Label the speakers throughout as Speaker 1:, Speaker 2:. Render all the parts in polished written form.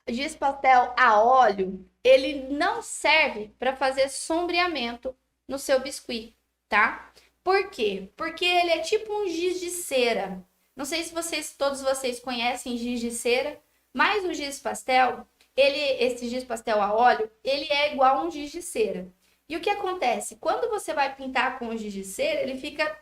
Speaker 1: giz pastel a óleo, ele não serve para fazer sombreamento no seu biscuit, tá? Por quê? Porque ele é tipo um giz de cera. Não sei se todos vocês conhecem giz de cera, mas o giz pastel, esse giz pastel a óleo, ele é igual a um giz de cera. E o que acontece? Quando você vai pintar com o giz de cera, ele fica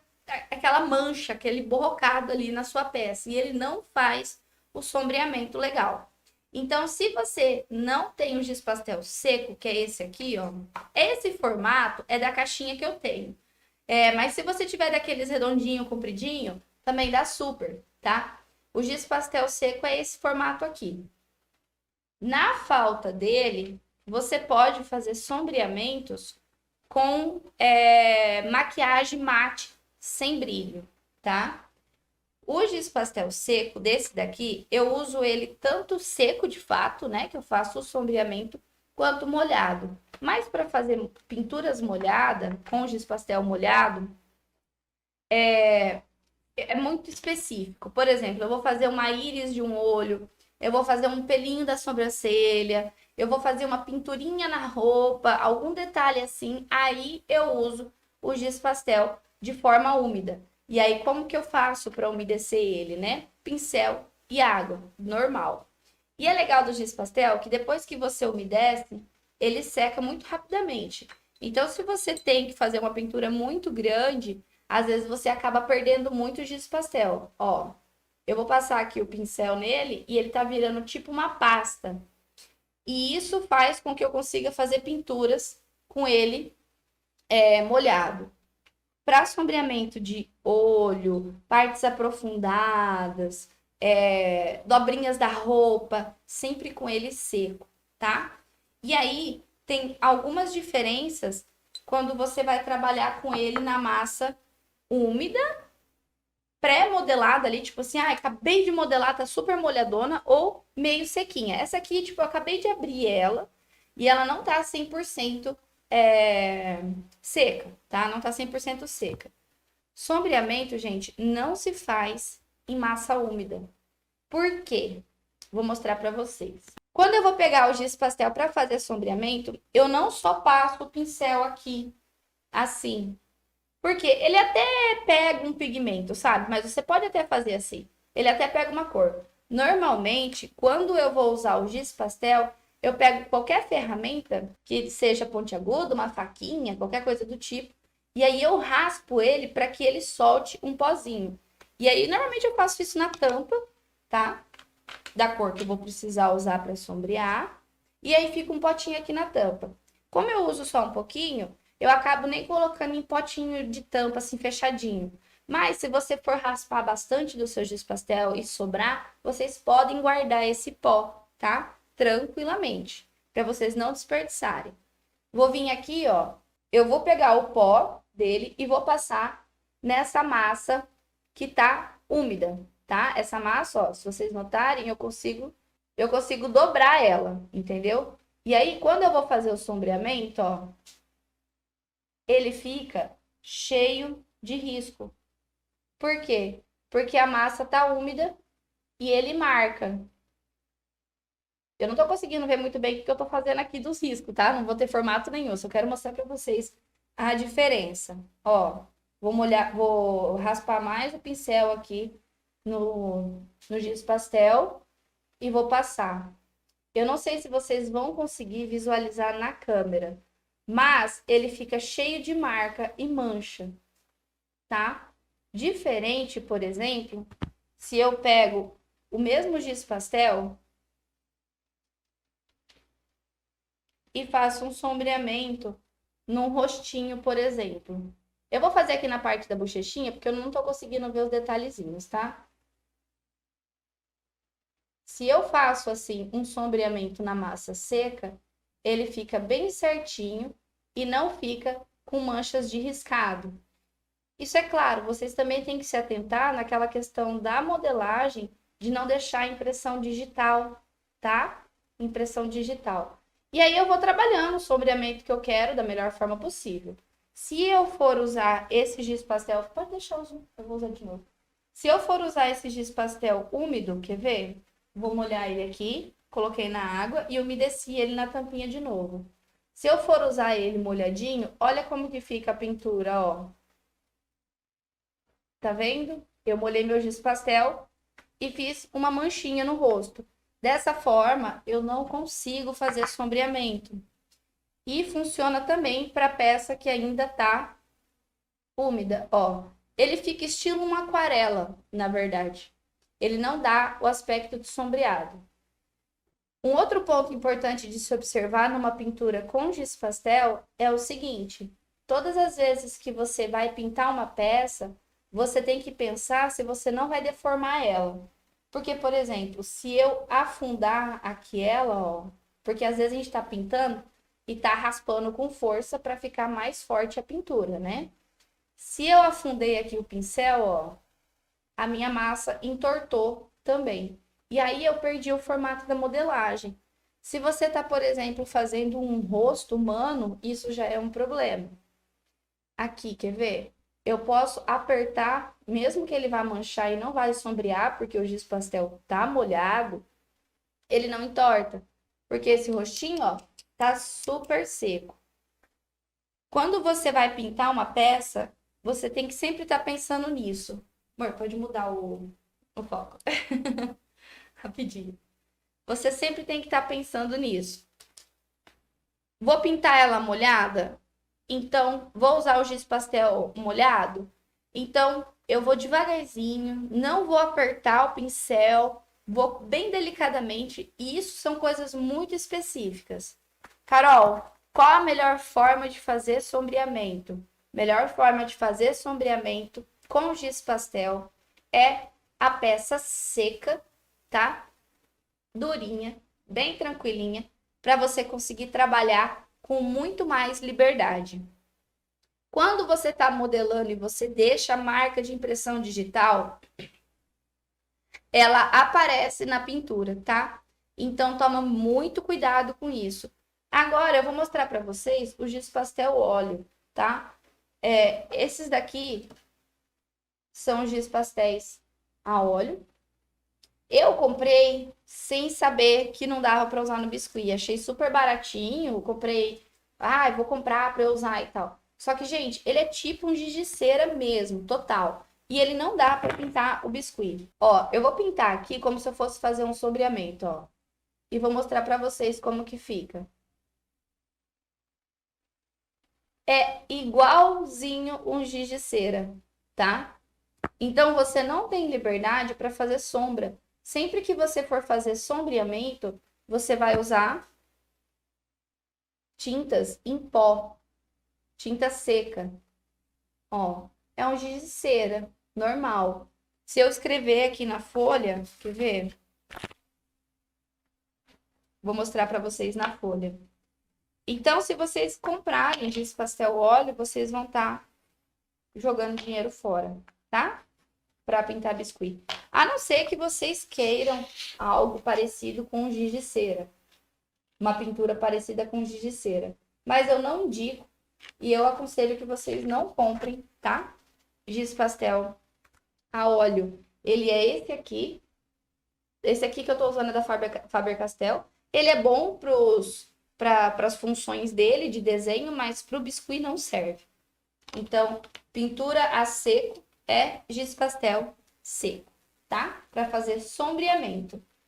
Speaker 1: aquela mancha, aquele borrocado ali na sua peça, e ele não faz o sombreamento legal. Então, se você não tem o giz pastel seco, que é esse aqui, ó, esse formato é da caixinha que eu tenho. Mas se você tiver daqueles redondinho, compridinho, também dá super, tá? O giz pastel seco é esse formato aqui. Na falta dele, você pode fazer sombreamentos com maquiagem mate sem brilho, tá? O giz pastel seco desse daqui, eu uso ele tanto seco de fato, né, que eu faço o sombreamento, quanto molhado. Mas para fazer pinturas molhadas, com giz pastel molhado, é muito específico. Por exemplo, eu vou fazer uma íris de um olho, eu vou fazer um pelinho da sobrancelha, eu vou fazer uma pinturinha na roupa, algum detalhe assim, aí eu uso o giz pastel de forma úmida. E aí, como que eu faço para umedecer ele, né? Pincel e água, normal. E é legal do giz pastel que depois que você umedece, ele seca muito rapidamente. Então, se você tem que fazer uma pintura muito grande, às vezes você acaba perdendo muito giz pastel. Ó, eu vou passar aqui o pincel nele e ele tá virando tipo uma pasta. E isso faz com que eu consiga fazer pinturas com ele molhado. Para sombreamento de olho, partes aprofundadas, dobrinhas da roupa, sempre com ele seco, tá? E aí tem algumas diferenças quando você vai trabalhar com ele na massa úmida, pré-modelada ali, tipo assim, acabei de modelar, tá super molhadona, ou meio sequinha. Essa aqui, tipo, eu acabei de abrir ela e ela não tá 100% seca, tá? Não tá 100% seca. Sombreamento, gente, não se faz em massa úmida. Por quê? Vou mostrar para vocês. Quando eu vou pegar o giz pastel para fazer sombreamento, eu não só passo o pincel aqui, assim. Porque ele até pega um pigmento, sabe? Mas você pode até fazer assim. Ele até pega uma cor. Normalmente, quando eu vou usar o giz pastel, eu pego qualquer ferramenta que seja pontiaguda, uma faquinha, qualquer coisa do tipo, e aí eu raspo ele para que ele solte um pozinho. E aí, normalmente eu faço isso na tampa, tá? Da cor que eu vou precisar usar para sombrear. E aí fica um potinho aqui na tampa. Como eu uso só um pouquinho, eu acabo nem colocando em potinho de tampa assim fechadinho. Mas se você for raspar bastante do seu giz pastel e sobrar, vocês podem guardar esse pó, tá? Tranquilamente, para vocês não desperdiçarem. Vou vir aqui, ó, eu vou pegar o pó dele e vou passar nessa massa que tá úmida, tá? Essa massa, ó, se vocês notarem, eu consigo dobrar ela, entendeu? E aí, quando eu vou fazer o sombreamento, ó, ele fica cheio de risco. Por quê? Porque a massa tá úmida e ele marca. Eu não tô conseguindo ver muito bem o que eu tô fazendo aqui dos riscos, tá? Não vou ter formato nenhum, só quero mostrar para vocês a diferença. Ó, vou raspar mais o pincel aqui no giz pastel e vou passar. Eu não sei se vocês vão conseguir visualizar na câmera, mas ele fica cheio de marca e mancha, tá? Diferente, por exemplo, se eu pego o mesmo giz pastel e faço um sombreamento num rostinho, por exemplo. Eu vou fazer aqui na parte da bochechinha, porque eu não tô conseguindo ver os detalhezinhos, tá? Se eu faço assim um sombreamento na massa seca, ele fica bem certinho e não fica com manchas de riscado. Isso é claro, vocês também têm que se atentar naquela questão da modelagem de não deixar impressão digital, tá? Impressão digital. E aí eu vou trabalhando o sombreamento que eu quero da melhor forma possível. Se eu for usar esse giz pastel, pode deixar eu vou usar de novo. Se eu for usar esse giz pastel úmido, quer ver? Vou molhar ele aqui coloquei na água e umedeci ele na tampinha de novo. Se eu for usar ele molhadinho, olha como que fica a pintura, ó. Tá vendo? Eu molhei meu giz pastel e fiz uma manchinha no rosto. Dessa forma, eu não consigo fazer sombreamento. E funciona também para peça que ainda tá úmida, ó. Ele fica estilo uma aquarela, na verdade. Ele não dá o aspecto de sombreado. Um outro ponto importante de se observar numa pintura com giz pastel é o seguinte: todas as vezes que você vai pintar uma peça, você tem que pensar se você não vai deformar ela. Porque, por exemplo, se eu afundar aqui ela, ó, porque às vezes a gente tá pintando e tá raspando com força para ficar mais forte a pintura, né? Se eu afundei aqui o pincel, ó, a minha massa entortou também. E aí eu perdi o formato da modelagem. Se você tá, por exemplo, fazendo um rosto humano, isso já é um problema. Aqui, quer ver? Eu posso apertar, mesmo que ele vá manchar e não vai sombrear, porque o giz pastel tá molhado, ele não entorta. Porque esse rostinho, ó, tá super seco. Quando você vai pintar uma peça, você tem que sempre estar pensando nisso. Amor, pode mudar o foco. Rapidinho. Você sempre tem que estar pensando nisso. Vou pintar ela molhada? Então, vou usar o giz pastel molhado? Então, eu vou devagarzinho, não vou apertar o pincel, vou bem delicadamente. E isso são coisas muito específicas. Carol, qual a melhor forma de fazer sombreamento? Melhor forma de fazer sombreamento com giz pastel é a peça seca, tá? Durinha, bem tranquilinha, para você conseguir trabalhar com muito mais liberdade. Quando você está modelando e você deixa a marca de impressão digital, ela aparece na pintura, tá? Então toma muito cuidado com isso. Agora eu vou mostrar para vocês o giz pastel óleo, tá? Esses daqui são giz pastéis a óleo. Eu comprei sem saber que não dava para usar no biscuit. Achei super baratinho. Comprei, vou comprar para eu usar e tal. Só que, gente, ele é tipo um giz de cera mesmo, total. E ele não dá para pintar o biscuit. Ó, eu vou pintar aqui como se eu fosse fazer um sombreamento, ó. E vou mostrar para vocês como que fica. É igualzinho um giz de cera, tá? Então você não tem liberdade para fazer sombra. Sempre que você for fazer sombreamento, você vai usar tintas em pó, tinta seca. Ó, é um giz de cera normal. Se eu escrever aqui na folha, quer ver? Vou mostrar para vocês na folha. Então, se vocês comprarem giz pastel óleo, vocês vão estar jogando dinheiro fora, tá? Para pintar biscuit. A não ser que vocês queiram algo parecido com giz de cera. Uma pintura parecida com giz de cera. Mas eu não indico e eu aconselho que vocês não comprem, tá? Giz pastel a óleo. Ele é esse aqui. Esse aqui que eu tô usando é da Faber-Castell. Ele é bom para as funções dele de desenho, mas para o biscuit não serve. Então, pintura a seco é giz pastel seco, tá? Para fazer sombreamento.